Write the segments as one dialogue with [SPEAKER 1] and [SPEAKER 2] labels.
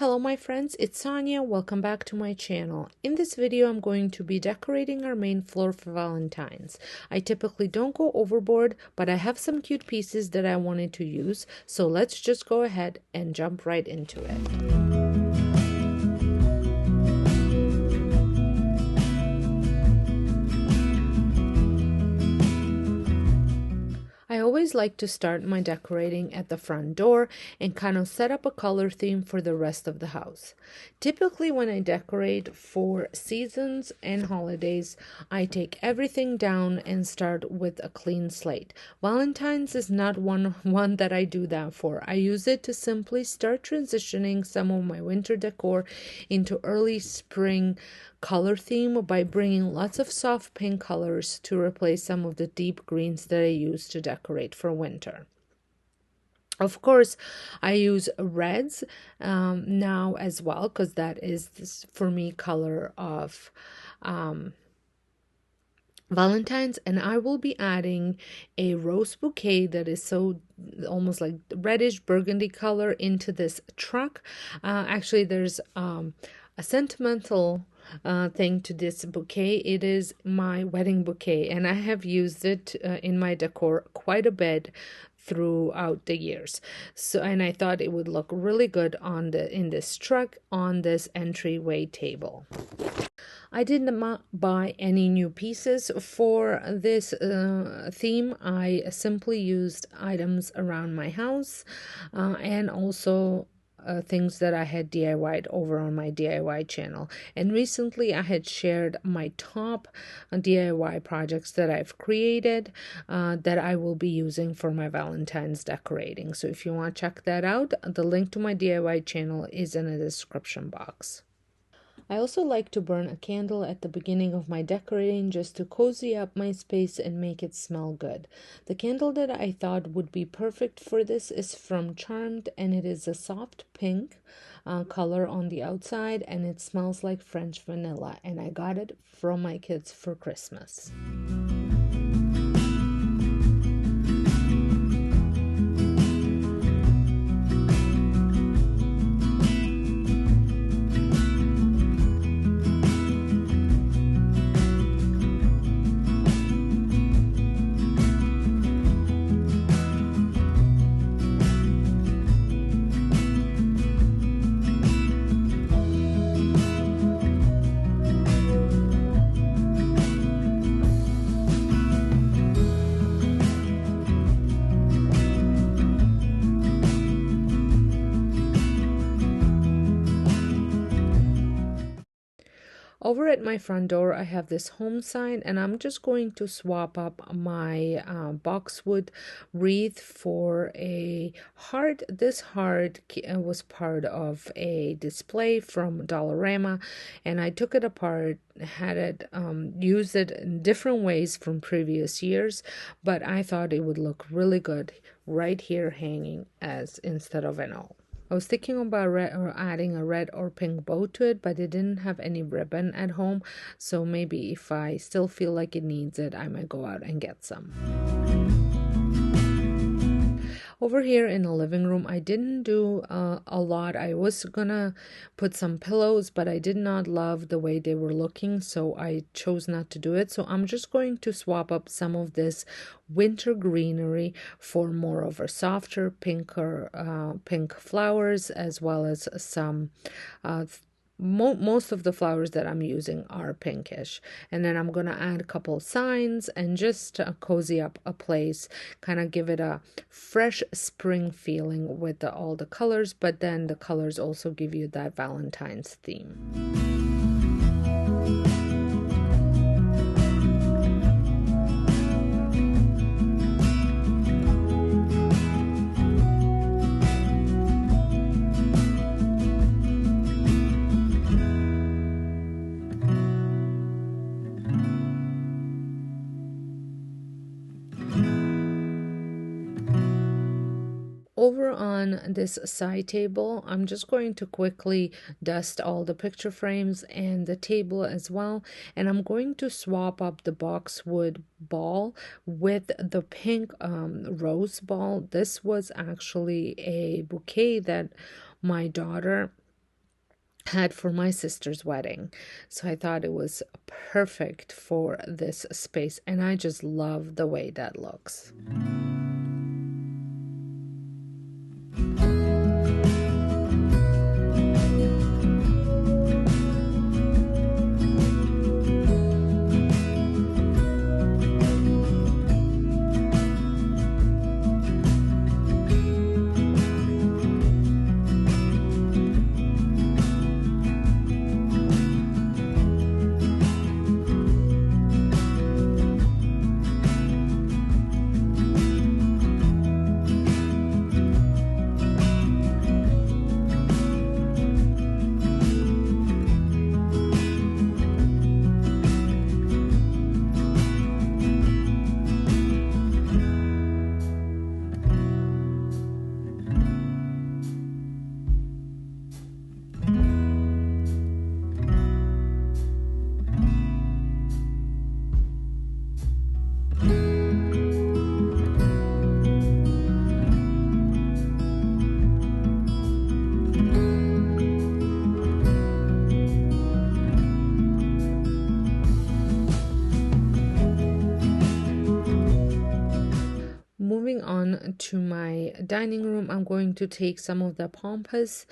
[SPEAKER 1] Hello my friends, it's Sonia. Welcome back to my channel. In this video, I'm going to be decorating our main floor for Valentine's. I typically don't go overboard, but I have some cute pieces that I wanted to use. So let's just go ahead and jump right into it. I always like to start my decorating at the front door and kind of set up a color theme for the rest of the house. Typically when I decorate for seasons and holidays, I take everything down and start with a clean slate. Valentine's is not one that I do that for. I use it to simply start transitioning some of my winter decor into early spring color theme by bringing lots of soft pink colors to replace some of the deep greens that I use to decorate for winter. Of course, I use reds now as well because that is this, for me, color of Valentine's, and I will be adding a rose bouquet that is so almost like reddish burgundy color into this truck. Actually, there's a sentimental thing to this bouquet. It is my wedding bouquet, and I have used it in my decor quite a bit throughout the years. So, and I thought it would look really good on in this truck on this entryway table. I did not buy any new pieces for this theme. I simply used items around my house and also things that I had DIY'd over on my DIY channel. And recently I had shared my top DIY projects that I've created that I will be using for my Valentine's decorating. So if you want to check that out, the link to my DIY channel is in the description box. I also like to burn a candle at the beginning of my decorating just to cozy up my space and make it smell good. The candle that I thought would be perfect for this is from Charmed, and it is a soft pink color on the outside, and it smells like French vanilla, and I got it from my kids for Christmas. Over at my front door, I have this home sign, and I'm just going to swap up my boxwood wreath for a heart. This heart was part of a display from Dollarama, and I took it apart, had it used it in different ways from previous years, but I thought it would look really good right here hanging as instead of an O. I was thinking about adding a red or pink bow to it, but I didn't have any ribbon at home, so maybe if I still feel like it needs it, I might go out and get some. Over here in the living room, I didn't do a lot. I was gonna put some pillows, but I did not love the way they were looking, so I chose not to do it. So I'm just going to swap up some of this winter greenery for more of a softer, pinker, pink flowers, as well as some most of the flowers that I'm using are pinkish. And then I'm going to add a couple signs and just cozy up a place, kind of give it a fresh spring feeling with all the colors, but then the colors also give you that Valentine's theme. Over on this side table, I'm just going to quickly dust all the picture frames and the table as well, and I'm going to swap up the boxwood ball with the pink rose ball. This was actually a bouquet that my daughter had for my sister's wedding. So I thought it was perfect for this space, and I just love the way that looks. Moving on to my dining room, I'm going to take some of the pampas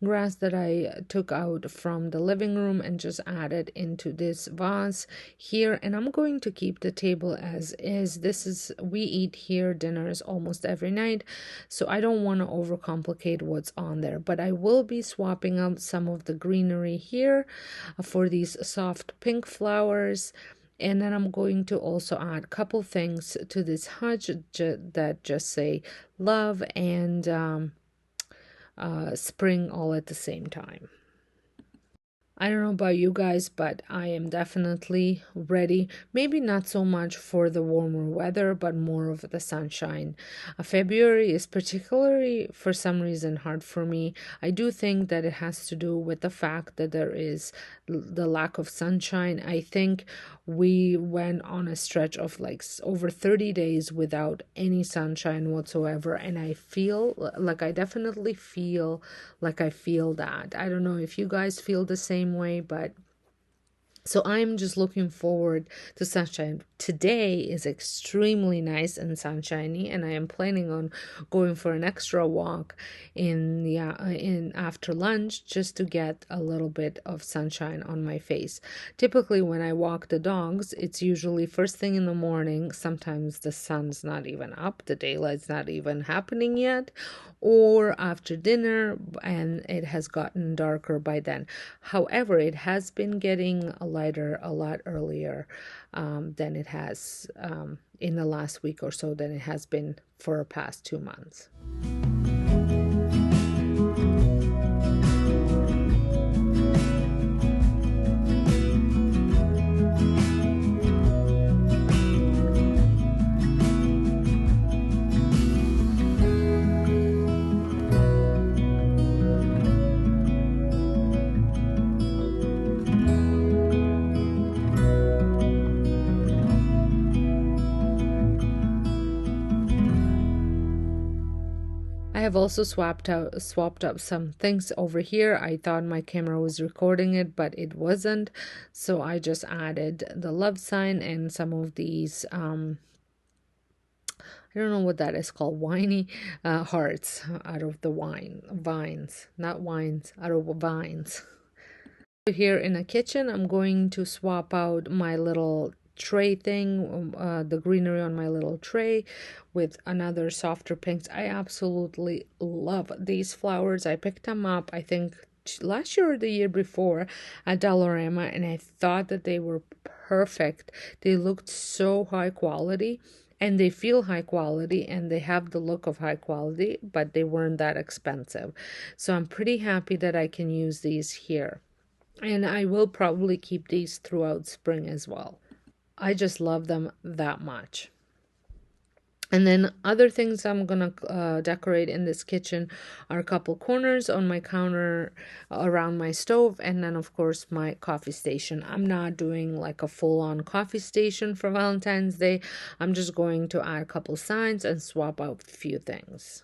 [SPEAKER 1] grass that I took out from the living room and just add it into this vase here. And I'm going to keep the table as is. We eat here dinners almost every night, so I don't want to overcomplicate what's on there. But I will be swapping out some of the greenery here for these soft pink flowers. And then I'm going to also add a couple things to this hutch that just say love and spring all at the same time. I don't know about you guys, but I am definitely ready. Maybe not so much for the warmer weather, but more of the sunshine. February is particularly, for some reason, hard for me. I do think that it has to do with the fact that there is the lack of sunshine. I think we went on a stretch of like over 30 days without any sunshine whatsoever, and I definitely feel like I feel that. I don't know if you guys feel the same way, but so I'm just looking forward to sunshine. Today is extremely nice and sunshiny, and I am planning on going for an extra walk in after lunch just to get a little bit of sunshine on my face. Typically, when I walk the dogs, it's usually first thing in the morning. Sometimes the sun's not even up, the daylight's not even happening yet, or after dinner, and it has gotten darker by then. However, it has been getting lighter a lot earlier than it has in the last week or so than it has been for the past 2 months. I have also swapped up some things over here. I thought my camera was recording it, but it wasn't. So I just added the love sign and some of these, I don't know what that is called, winey hearts out of the vines, not wines, out of vines. Here in the kitchen, I'm going to swap out my little tray thing, the greenery on my little tray with another softer pinks. I absolutely love these flowers. I picked them up, I think last year or the year before at Dollarama, and I thought that they were perfect. They looked so high quality, and they feel high quality, and they have the look of high quality, but they weren't that expensive. So I'm pretty happy that I can use these here. And I will probably keep these throughout spring as well. I just love them that much. And then other things I'm going to decorate in this kitchen are a couple corners on my counter around my stove, and then of course my coffee station. I'm not doing like a full-on coffee station for Valentine's Day. I'm just going to add a couple signs and swap out a few things.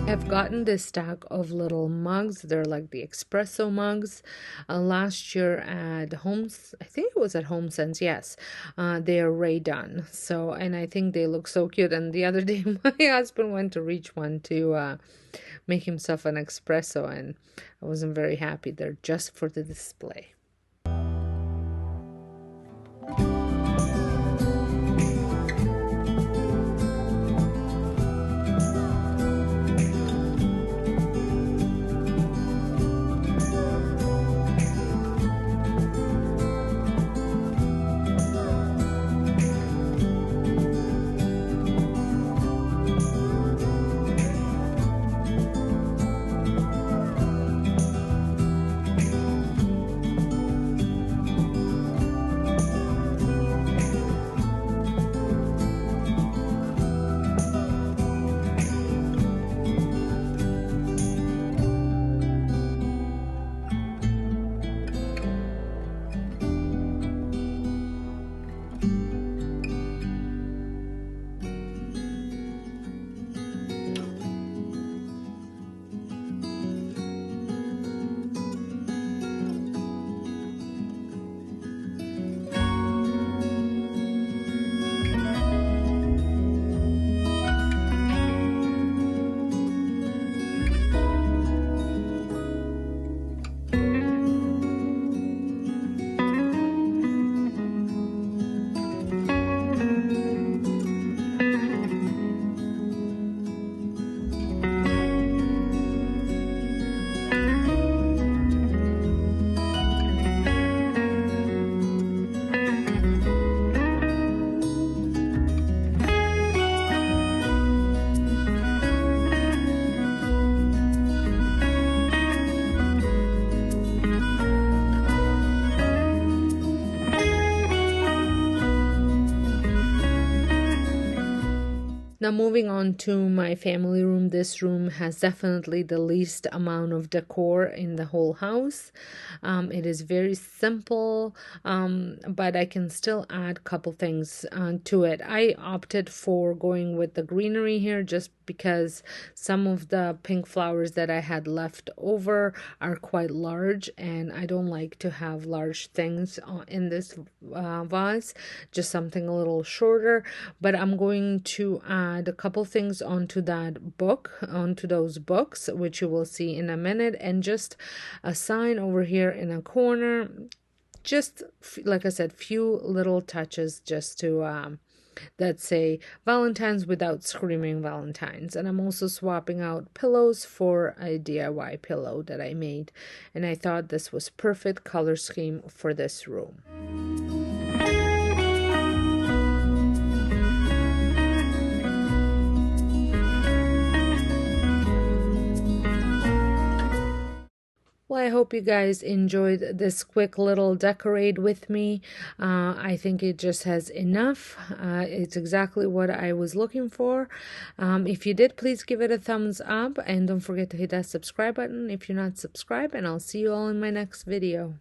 [SPEAKER 1] I've gotten this stack of little mugs. They're like the espresso mugs. Last year at Homes, I think it was at Home Sense, yes. They are Ray done. So, and I think they look so cute. And the other day, my husband went to reach one to make himself an espresso, and I wasn't very happy. They're just for the display. Now moving on to my family room, this room has definitely the least amount of decor in the whole house. It is very simple, but I can still add a couple things to it. I opted for going with the greenery here just because some of the pink flowers that I had left over are quite large, and I don't like to have large things in this vase, just something a little shorter. But I'm going to add a couple things onto those books, which you will see in a minute, and just a sign over here in a corner. Just like I said, few little touches just to that say Valentine's without screaming Valentine's. And I'm also swapping out pillows for a DIY pillow that I made, and I thought this was perfect color scheme for this room. Well, I hope you guys enjoyed this quick little decorate with me. I think it just has enough. It's exactly what I was looking for. If you did, please give it a thumbs up, and don't forget to hit that subscribe button if you're not subscribed, and I'll see you all in my next video.